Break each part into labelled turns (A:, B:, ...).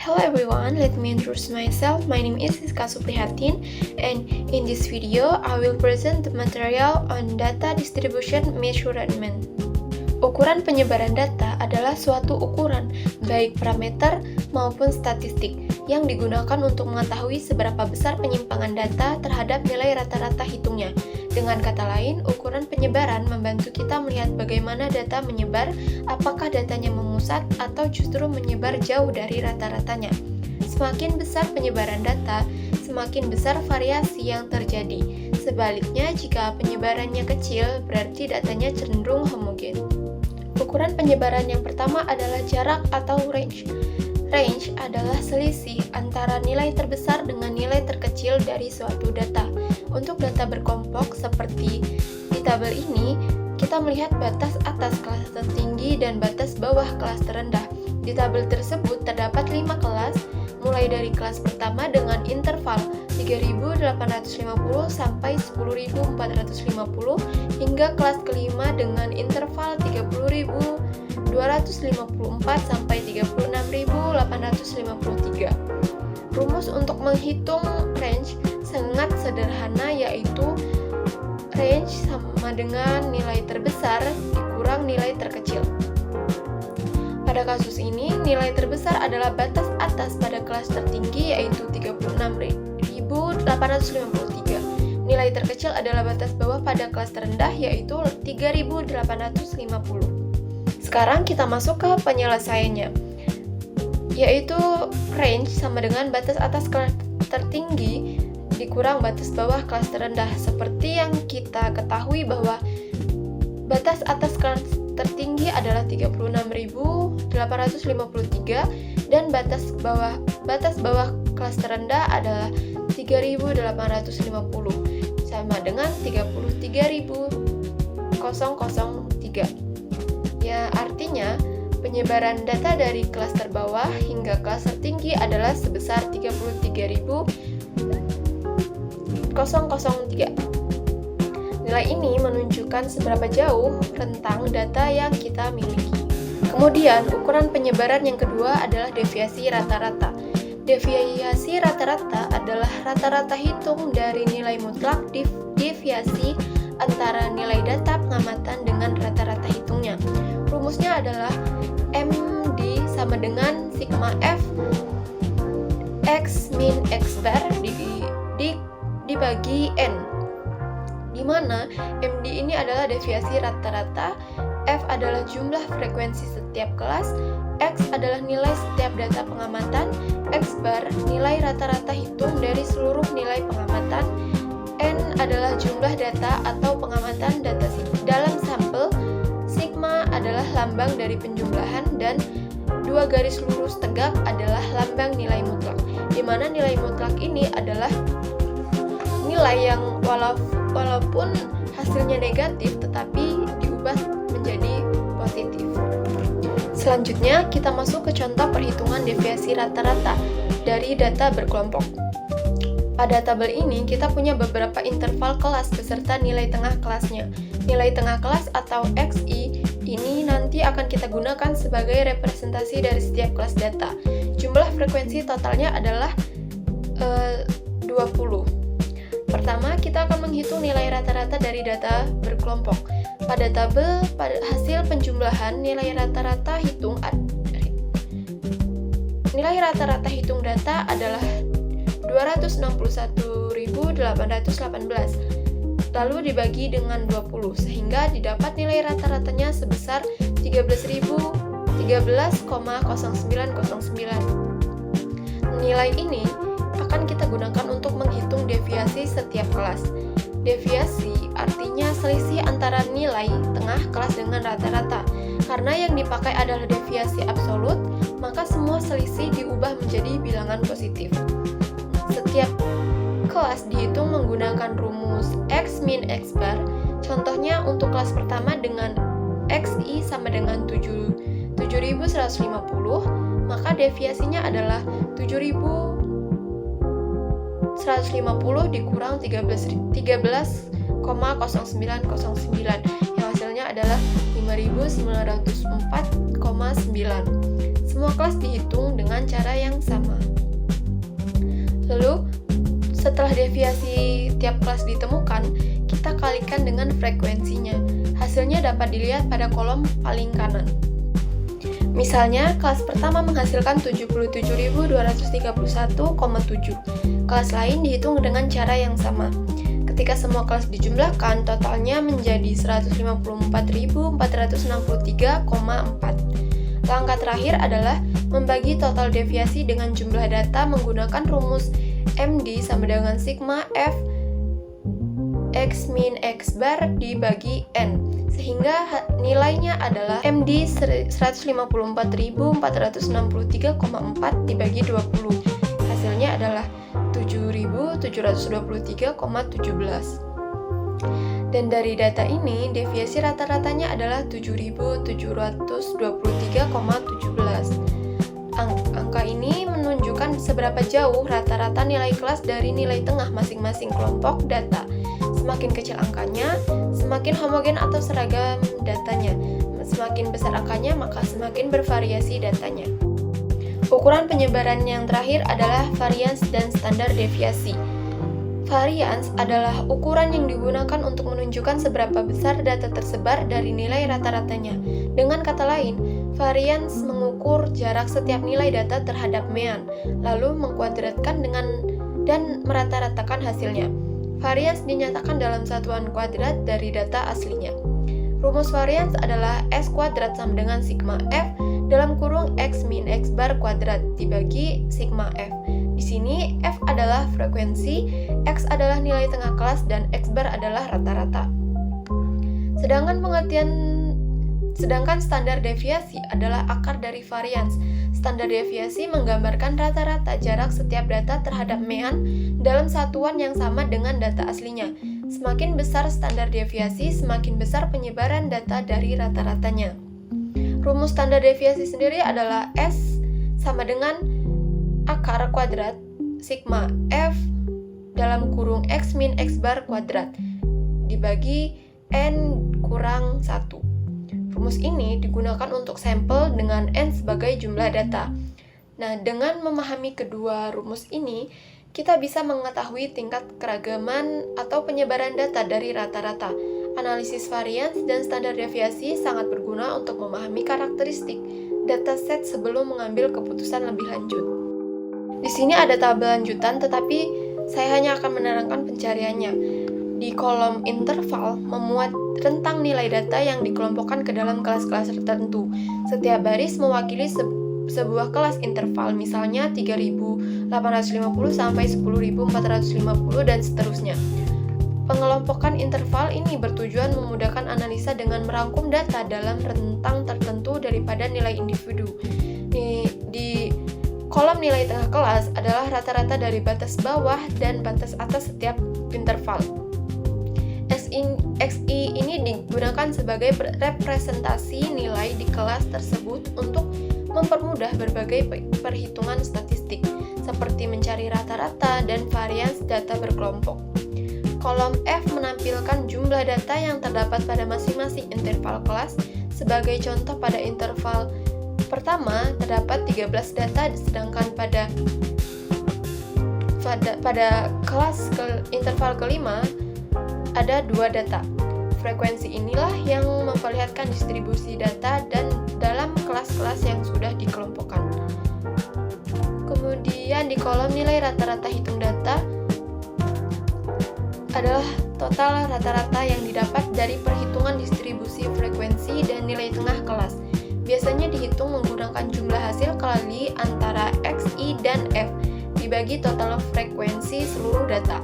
A: Hello everyone, let me introduce myself. My name is Siska Suprihatin, and in this video, I will present the material on data distribution measurement. Ukuran penyebaran data adalah suatu ukuran, baik parameter maupun statistik, yang digunakan untuk mengetahui seberapa besar penyimpangan data terhadap nilai rata-rata hitungnya. Dengan kata lain, ukuran penyebaran membantu kita melihat bagaimana data menyebar, apakah datanya memusat atau justru menyebar jauh dari rata-ratanya. Semakin besar penyebaran data, semakin besar variasi yang terjadi. Sebaliknya, jika penyebarannya kecil, berarti datanya cenderung homogen. Ukuran penyebaran yang pertama adalah jarak atau range. Range adalah selisih antara nilai terbesar dengan nilai terkecil dari suatu data. Untuk data berkelompok seperti di tabel ini, kita melihat batas atas kelas tertinggi dan batas bawah kelas terendah. Di tabel tersebut terdapat 5 kelas, mulai dari kelas pertama dengan interval 3.850 sampai 10.450 hingga kelas kelima dengan interval 30.254 sampai 36.853. Rumus untuk menghitung range sangat sederhana, yaitu range sama dengan nilai terbesar dikurang nilai terkecil. Pada kasus ini, nilai terbesar adalah batas atas pada kelas tertinggi, yaitu 36.853. Nilai terkecil adalah batas bawah pada kelas terendah, yaitu 3.850. Sekarang kita masuk ke penyelesaiannya, yaitu range sama dengan batas atas kelas tertinggi dikurang batas bawah kelas terendah. Seperti yang kita ketahui bahwa batas atas kelas tertinggi adalah 36.853 dan batas bawah kelas terendah adalah 3.850 sama dengan 33.003. Ya, artinya penyebaran data dari kelas terbawah hingga kelas tertinggi adalah sebesar 33.003. Nilai ini menunjukkan seberapa jauh rentang data yang kita miliki. Kemudian, ukuran penyebaran yang kedua adalah deviasi rata-rata. Deviasi rata-rata adalah rata-rata hitung dari nilai mutlak deviasi antara nilai data pengamatan dengan rata-rata hitungnya. Rumusnya adalah MD sama dengan sigma F X min X bar dibagi N, di mana MD ini adalah deviasi rata-rata, F adalah jumlah frekuensi setiap kelas, X adalah nilai setiap data pengamatan, X bar nilai rata-rata hitung dari seluruh nilai pengamatan, N adalah jumlah data atau pengamatan data dalam sampel, sigma adalah lambang dari penjumlahan, dan dua garis lurus tegak adalah lambang nilai mutlak, di mana nilai mutlak ini adalah nilai yang walaupun hasilnya negatif tetapi diubah menjadi positif. Selanjutnya, kita masuk ke contoh perhitungan deviasi rata-rata dari data berkelompok. Pada tabel ini, kita punya beberapa interval kelas beserta nilai tengah kelasnya. Nilai tengah kelas atau XI ini nanti akan kita gunakan sebagai representasi dari setiap kelas data. Jumlah frekuensi totalnya adalah 20. Pertama, kita akan menghitung nilai rata-rata dari data berkelompok. Pada tabel, pada hasil penjumlahan nilai rata-rata hitung data adalah 261.818, lalu dibagi dengan 20 sehingga didapat nilai rata-ratanya sebesar 13.013,0909. Nilai ini akan kita gunakan untuk menghitung deviasi setiap kelas. Deviasi artinya selisih antara nilai tengah kelas dengan rata-rata. Karena yang dipakai adalah deviasi absolut, maka semua selisih diubah menjadi bilangan positif. Setiap kelas dihitung menggunakan rumus X min X bar. Contohnya untuk kelas pertama dengan XI sama dengan 7.150, maka deviasinya adalah 7.150 dikurang 13,0909 yang hasilnya adalah 5.904,9. semua kelas dihitung dengan cara yang sama. Lalu, setelah deviasi tiap kelas ditemukan, kita kalikan dengan frekuensinya. Hasilnya dapat dilihat pada kolom paling kanan. Misalnya, kelas pertama menghasilkan 77.231,7. Kelas lain dihitung dengan cara yang sama. Ketika semua kelas dijumlahkan, totalnya menjadi 154.463,4. Langkah terakhir adalah membagi total deviasi dengan jumlah data menggunakan rumus MD sama dengan sigma F X min X bar dibagi N, sehingga nilainya adalah MD 154.463,4 dibagi 20. Hasilnya adalah 7.723,17. Dan dari data ini, deviasi rata-ratanya adalah 7.723,17. Angka ini menunjukkan seberapa jauh rata-rata nilai kelas dari nilai tengah masing-masing kelompok data. Semakin kecil angkanya, semakin homogen atau seragam datanya. Semakin besar angkanya, maka semakin bervariasi datanya. Ukuran penyebaran yang terakhir adalah varians dan standar deviasi. Varians adalah ukuran yang digunakan untuk menunjukkan seberapa besar data tersebar dari nilai rata-ratanya. Dengan kata lain, varians mengukur jarak setiap nilai data terhadap mean, lalu mengkuadratkan dan merata-ratakan hasilnya. Varians dinyatakan dalam satuan kuadrat dari data aslinya. Rumus varians adalah S kuadrat sama dengan sigma F dalam kurung X min X bar kuadrat dibagi sigma F. Di sini F adalah frekuensi, X adalah nilai tengah kelas, dan X bar adalah rata-rata. Sedangkan standar deviasi adalah akar dari varians. Standar deviasi menggambarkan rata-rata jarak setiap data terhadap mean dalam satuan yang sama dengan data aslinya. Semakin besar standar deviasi, semakin besar penyebaran data dari rata-ratanya. Rumus standar deviasi sendiri adalah S sama dengan akar kuadrat sigma F dalam kurung X min X bar kuadrat dibagi N kurang 1. Rumus ini digunakan untuk sampel dengan N sebagai jumlah data. Nah, dengan memahami kedua rumus ini, kita bisa mengetahui tingkat keragaman atau penyebaran data dari rata-rata. Analisis varians dan standar deviasi sangat berguna untuk memahami karakteristik dataset sebelum mengambil keputusan lebih lanjut. Di sini ada tabel lanjutan, tetapi saya hanya akan menerangkan pencariannya. Di kolom interval memuat rentang nilai data yang dikelompokkan ke dalam kelas-kelas tertentu. Setiap baris mewakili sebuah kelas interval, misalnya 3.850 sampai 10.450 dan seterusnya. Pengelompokan interval ini bertujuan memudahkan analisa dengan merangkum data dalam rentang tertentu daripada nilai individu. Di kolom nilai tengah kelas adalah rata-rata dari batas bawah dan batas atas setiap interval. XI ini digunakan sebagai representasi nilai di kelas tersebut untuk mempermudah berbagai perhitungan statistik, seperti mencari rata-rata dan varians data berkelompok. Kolom F menampilkan jumlah data yang terdapat pada masing-masing interval kelas. Sebagai contoh, pada interval pertama terdapat 13 data, sedangkan pada kelas interval kelima ada 2 data. Frekuensi inilah yang memperlihatkan distribusi data dan dalam kelas-kelas yang sudah dikelompokkan. Kemudian di kolom nilai rata-rata hitung data adalah total rata-rata yang didapat dari perhitungan distribusi frekuensi dan nilai tengah kelas. Biasanya dihitung menggunakan jumlah hasil kali antara XI dan F dibagi total frekuensi seluruh data.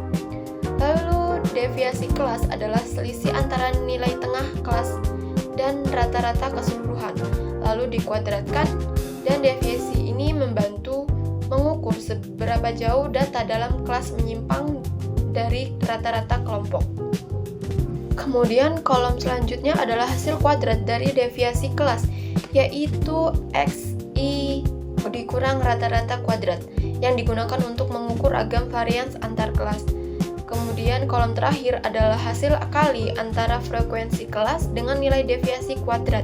A: Lalu deviasi kelas adalah selisih antara nilai tengah kelas dan rata-rata keseluruhan, lalu dikuadratkan, dan deviasi ini membantu mengukur seberapa jauh data dalam kelas menyimpang dari rata-rata kelompok. Kemudian kolom selanjutnya adalah hasil kuadrat dari deviasi kelas, yaitu XI dikurang rata-rata kuadrat, yang digunakan untuk mengukur ragam varians antar kelas. Kemudian kolom terakhir adalah hasil kali antara frekuensi kelas dengan nilai deviasi kuadrat,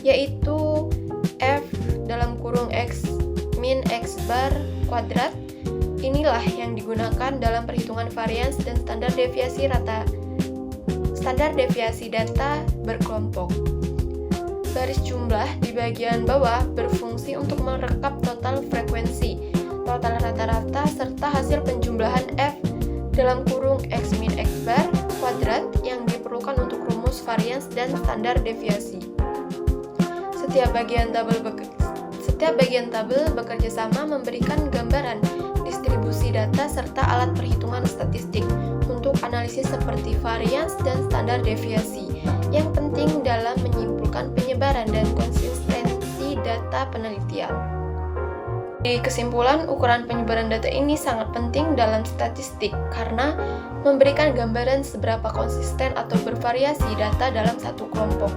A: yaitu F dalam kurung X min X bar kuadrat inilah yang digunakan dalam perhitungan varians dan standar deviasi data berkelompok. Baris jumlah di bagian bawah berfungsi untuk merekap total frekuensi, total rata-rata, serta hasil penjumlahan F dalam kurung X min X bar kuadrat yang diperlukan untuk rumus varians dan standar deviasi. Setiap bagian tabel bekerja sama memberikan gambaran distribusi data serta alat perhitungan statistik untuk analisis seperti varians dan standar deviasi yang penting dalam menyimpulkan penyebaran dan konsistensi data penelitian. Di kesimpulan, ukuran penyebaran data ini sangat penting dalam statistik karena memberikan gambaran seberapa konsisten atau bervariasi data dalam satu kelompok.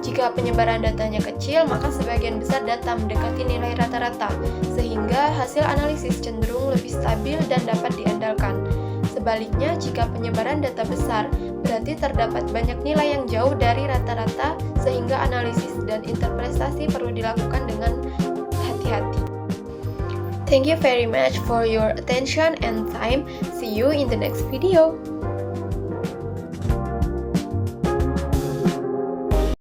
A: Jika penyebaran datanya kecil, maka sebagian besar data mendekati nilai rata-rata, sehingga hasil analisis cenderung lebih stabil dan dapat diandalkan. Sebaliknya, jika penyebaran data besar, berarti terdapat banyak nilai yang jauh dari rata-rata, sehingga analisis dan interpretasi perlu dilakukan dengan hati-hati. Thank you very much for your attention and time. See you in the next video.